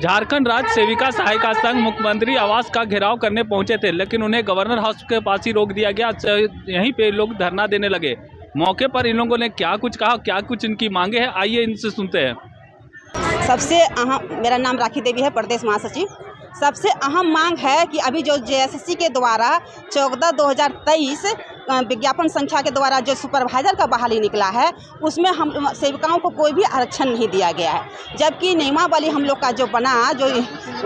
झारखंड राज्य सेविका सहायिका संघ मुख्यमंत्री आवास का घेराव करने पहुंचे थे, लेकिन उन्हें गवर्नर हाउस के पास ही रोक दिया गया। यहीं पे लोग धरना देने लगे। मौके पर इन लोगों ने क्या कुछ कहा, क्या कुछ इनकी मांगे हैं, आइए इनसे सुनते हैं। सबसे अहम, मेरा नाम राखी देवी है, प्रदेश महासचिव। सबसे अहम मांग है कि अभी जो जेएसएससी के द्वारा 14/2023 विज्ञापन संख्या के द्वारा जो सुपरवाइजर का बहाली निकला है, उसमें हम सेविकाओं को कोई भी आरक्षण नहीं दिया गया है। जबकि नियमावली हम लोग का जो बना, जो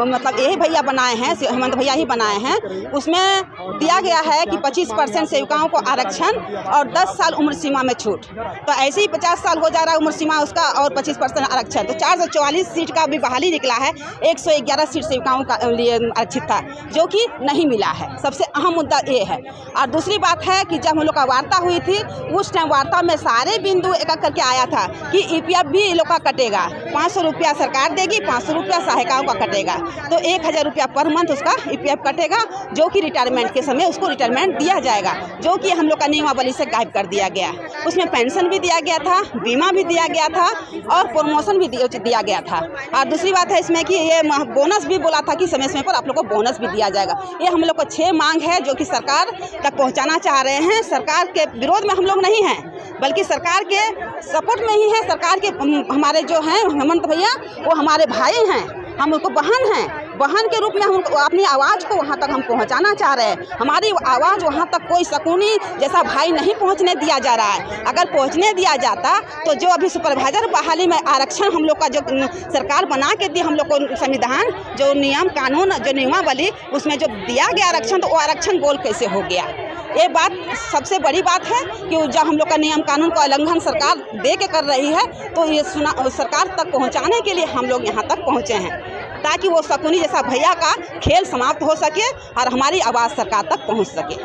मतलब यही भैया बनाए हैं, हेमंत भैया ही बनाए हैं, उसमें दिया गया है कि 25% सेविकाओं को आरक्षण और 10 साल उम्र सीमा में छूट। तो ऐसे ही 50 साल हो जा रहा है उम्र सीमा उसका, और 25% आरक्षण, तो 444 सीट का भी बहाली निकला है। 111 सीट सेविकाओं का लिए आरक्षित था, जो कि नहीं मिला है। सबसे अहम मुद्दा ये है। और दूसरी बात है कि जब हम लोग का वार्ता हुई थी, उस टाइम वार्ता में सारे बिंदु एक करके आया था कि ईपीएफ भी ये लोग का कटेगा। 500 रुपया सरकार देगी, 500 रुपया सहायिकाओं का कटेगा, तो 1000 रुपया पर मंथ उसका ईपीएफ कटेगा, जो कि रिटायरमेंट के समय उसको रिटायरमेंट दिया जाएगा, जो कि हम लोग का नियमावली से गायब कर दिया गया। उसमें पेंशन भी दिया गया था, बीमा भी दिया गया था और प्रमोशन भी दिया गया था। और दूसरी बात है इसमें कि ये बोनस भी बोला था कि समय पर आप लोग को बोनस भी दिया जाएगा। ये हम लोग को 6 मांग है जो कि सरकार तक पहुंचाना चाह रहे हैं। सरकार के विरोध में हम लोग नहीं हैं, बल्कि सरकार के सपोर्ट में ही है। सरकार के हमारे जो हैं हेमंत भैया, वो हमारे भाई हैं, हम उनको बहन हैं। बहन के रूप में हम अपनी आवाज़ को वहाँ तक हम पहुँचाना चाह रहे हैं। हमारी आवाज़ वहाँ तक कोई शकुनी जैसा भाई नहीं पहुँचने दिया जा रहा है। अगर पहुँचने दिया जाता तो जो अभी सुपरवाइजर बहाली में आरक्षण हम लोग का जो सरकार बना के दी, हम लोग को संविधान जो नियम कानून जो नियमावली उसमें जो दिया गया आरक्षण, तो वो आरक्षण गोल कैसे हो गया। ये बात सबसे बड़ी बात है कि जब हम लोग का नियम कानून का उल्लंघन सरकार दे के कर रही है, तो ये सरकार तक पहुंचाने के लिए हम लोग यहाँ तक पहुँचे हैं, ताकि वो शकुनी जैसा भैया का खेल समाप्त हो सके और हमारी आवाज़ सरकार तक पहुँच सके।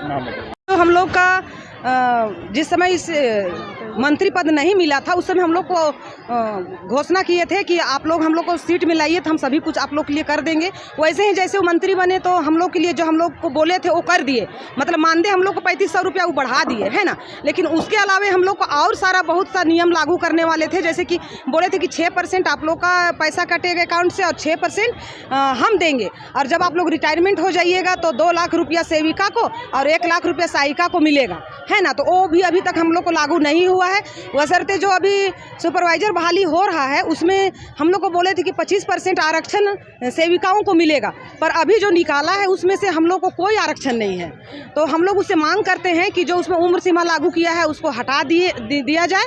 तो हम लोग का जिस समय इस मंत्री पद नहीं मिला था, उस समय हम लोग को घोषणा किए थे कि आप लोग हम लोग को सीट में लाइए तो हम सभी कुछ आप लोग के लिए कर देंगे। वैसे ही जैसे वो मंत्री बने तो हम लोग के लिए जो हम लोग को बोले थे वो कर दिए। मतलब मानदेय हम लोग को 3500 रुपया वो बढ़ा दिए, है ना। लेकिन उसके अलावा हम लोग को और सारा बहुत सा नियम लागू करने वाले थे। जैसे कि बोले थे कि 6% आप लोग का पैसा कटेगा अकाउंट से और 6% हम देंगे। और जब आप लोग रिटायरमेंट हो जाइएगा तो 2 लाख रुपया सेविका को और 1 लाख रुपया सहायिका को मिलेगा, है ना। तो वो भी अभी तक हम लोग को लागू नहीं हुआ है। वैसे जो अभी सुपरवाइजर बहाली हो रहा है, उसमें हम लोग को बोले थे कि 25% आरक्षण सेविकाओं को मिलेगा, पर अभी जो निकाला है उसमें से हम लोग को कोई आरक्षण नहीं है। तो हम लोग उससे मांग करते हैं कि जो उसमें उम्र सीमा लागू किया है उसको हटा दिया जाए।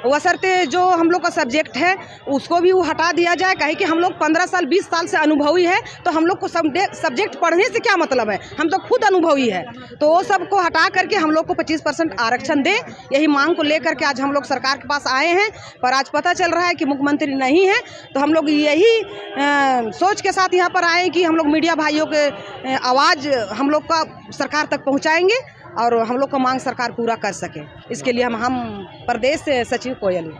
वैसे जो हम लोग का सब्जेक्ट है उसको भी वो हटा दिया जाए। कहे कि हम लोग 15 साल 20 साल से अनुभवी है, तो हम लोग को सब्जेक्ट पढ़ने से क्या मतलब है, हम तो खुद अनुभवी है। तो वो सब को हटा करके हम लोग को 25% आरक्षण दे, यही मांग को लेकर के आज हम लोग सरकार के पास आए हैं। पर आज पता चल रहा है कि मुख्यमंत्री नहीं है, तो हम लोग यही सोच के साथ यहाँ पर आए कि हम लोग मीडिया भाइयों के आवाज़ हम लोग का सरकार तक पहुँचाएंगे और हम लोग का मांग सरकार पूरा कर सके। इसके लिए हम प्रदेश सचिव कोयल।